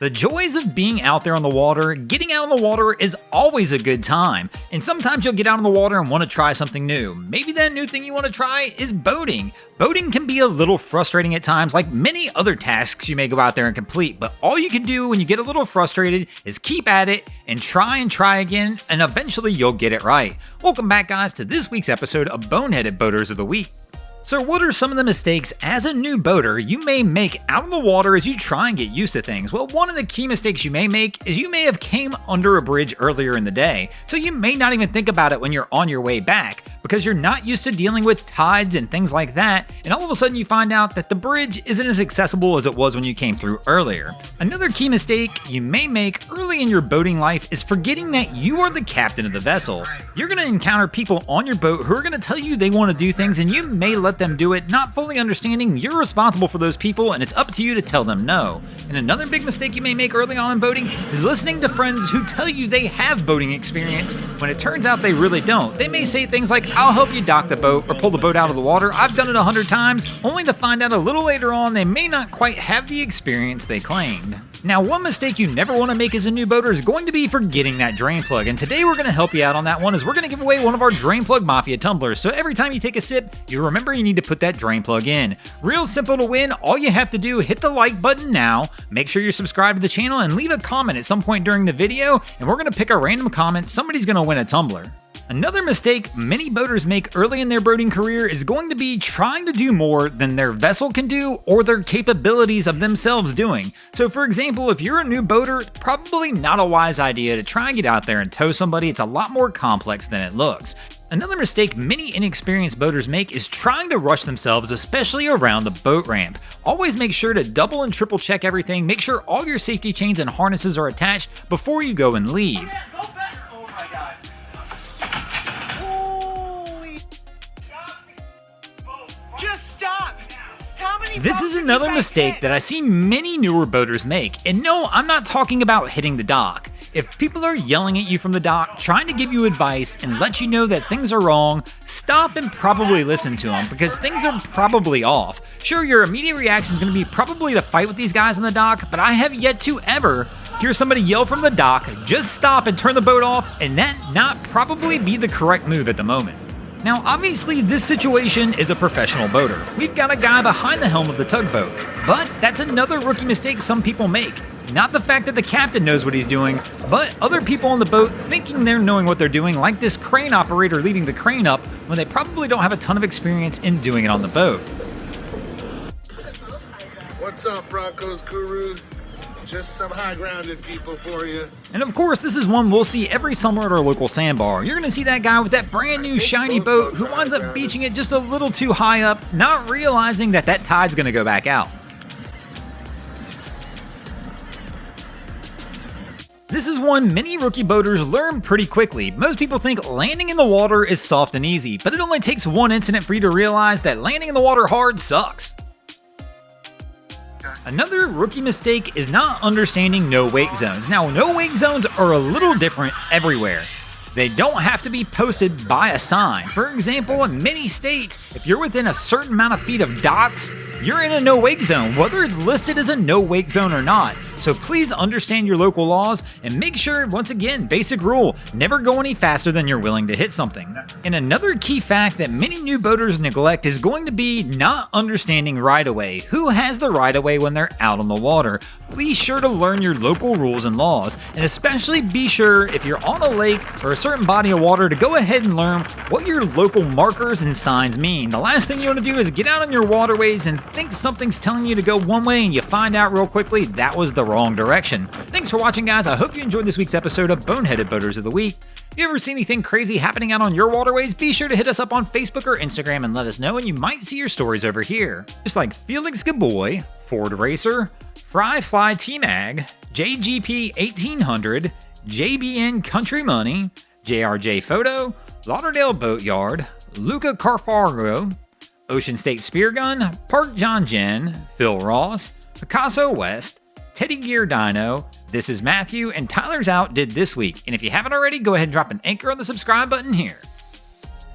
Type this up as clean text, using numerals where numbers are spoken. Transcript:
The joys of being out there on the water, getting out on the water is always a good time. And sometimes you'll get out on the water and want to try something new. Maybe that new thing you want to try is boating. Boating can be a little frustrating at times, like many other tasks you may go out there and complete, but all you can do when you get a little frustrated is keep at it and try again, and eventually you'll get it right. Welcome back, guys, to this week's episode of Boneheaded Boaters of the Week. So what are some of the mistakes as a new boater you may make out on the water as you try and get used to things? Well, one of the key mistakes you may make is you may have came under a bridge earlier in the day, so you may not even think about it when you're on your way back, because you're not used to dealing with tides and things like that, and all of a sudden you find out that the bridge isn't as accessible as it was when you came through earlier. Another key mistake you may make early in your boating life is forgetting that you are the captain of the vessel. You're going to encounter people on your boat who are going to tell you they want to do things, and you may let them do it, not fully understanding you're responsible for those people and it's up to you to tell them no. And another big mistake you may make early on in boating is listening to friends who tell you they have boating experience when it turns out they really don't. They may say things like, "I'll help you dock the boat or pull the boat out of the water, I've done it 100 times, only to find out a little later on they may not quite have the experience they claimed. Now, one mistake you never want to make as a new boater is going to be forgetting that drain plug, and today we're going to help you out on that one as we're going to give away one of our Drain Plug Mafia tumblers, so every time you take a sip, you remember you need to put that drain plug in. Real simple to win, all you have to do, hit the like button now, make sure you're subscribed to the channel, and leave a comment at some point during the video, and we're going to pick a random comment, somebody's going to win a tumbler. Another mistake many boaters make early in their boating career is going to be trying to do more than their vessel can do or their capabilities of themselves doing. So for example, if you're a new boater, it's probably not a wise idea to try and get out there and tow somebody. It's a lot more complex than it looks. Another mistake many inexperienced boaters make is trying to rush themselves, especially around the boat ramp. Always make sure to double and triple check everything, make sure all your safety chains and harnesses are attached before you go and leave. This is another mistake that I see many newer boaters make, and no, I'm not talking about hitting the dock. If people are yelling at you from the dock, trying to give you advice and let you know that things are wrong, stop and probably listen to them, because things are probably off. Sure, your immediate reaction is going to be probably to fight with these guys on the dock, but I have yet to ever hear somebody yell from the dock, just stop and turn the boat off, and that not probably be the correct move at the moment. Now, obviously, this situation is a professional boater. We've got a guy behind the helm of the tugboat, but that's another rookie mistake some people make. Not the fact that the captain knows what he's doing, but other people on the boat thinking they're knowing what they're doing, like this crane operator leaving the crane up when they probably don't have a ton of experience in doing it on the boat. What's up, Broncos gurus? Just some high-grounded people for you. And of course, this is one we'll see every summer at our local sandbar. You're going to see that guy with that brand new shiny boat who winds up beaching it just a little too high up, not realizing that that tide's going to go back out. This is one many rookie boaters learn pretty quickly. Most people think landing in the water is soft and easy, but it only takes one incident for you to realize that landing in the water hard sucks. Another rookie mistake is not understanding no-wake zones. Now, no-wake zones are a little different everywhere. They don't have to be posted by a sign. For example, in many states, if you're within a certain amount of feet of docks, you're in a no-wake zone, whether it's listed as a no-wake zone or not. So please understand your local laws and make sure, once again, basic rule, never go any faster than you're willing to hit something. And another key fact that many new boaters neglect is going to be not understanding right-of-way. Who has the right-of-way when they're out on the water? Be sure to learn your local rules and laws, and especially be sure if you're on a lake or a certain body of water to go ahead and learn what your local markers and signs mean. The last thing you want to do is get out on your waterways and think something's telling you to go one way and you find out real quickly that was the wrong direction. Thanks for watching, guys. I hope you enjoyed this week's episode of Boneheaded Boaters of the Week. If you ever see anything crazy happening out on your waterways, be sure to hit us up on Facebook or Instagram and let us know, and you might see your stories over here. Just like Felix Gaboy, Ford Racer, Fry Fly T-Mag, JGP 1800, JBN Country Money, JRJ Photo, Lauderdale Boatyard, Luca Carfargo, Ocean State Spear Gun, Park John Jen, Phil Ross, Picasso West, Teddy Gear Dino, This is Matthew, and Tyler's Out did this week. And if you haven't already, go ahead and drop an anchor on the subscribe button here.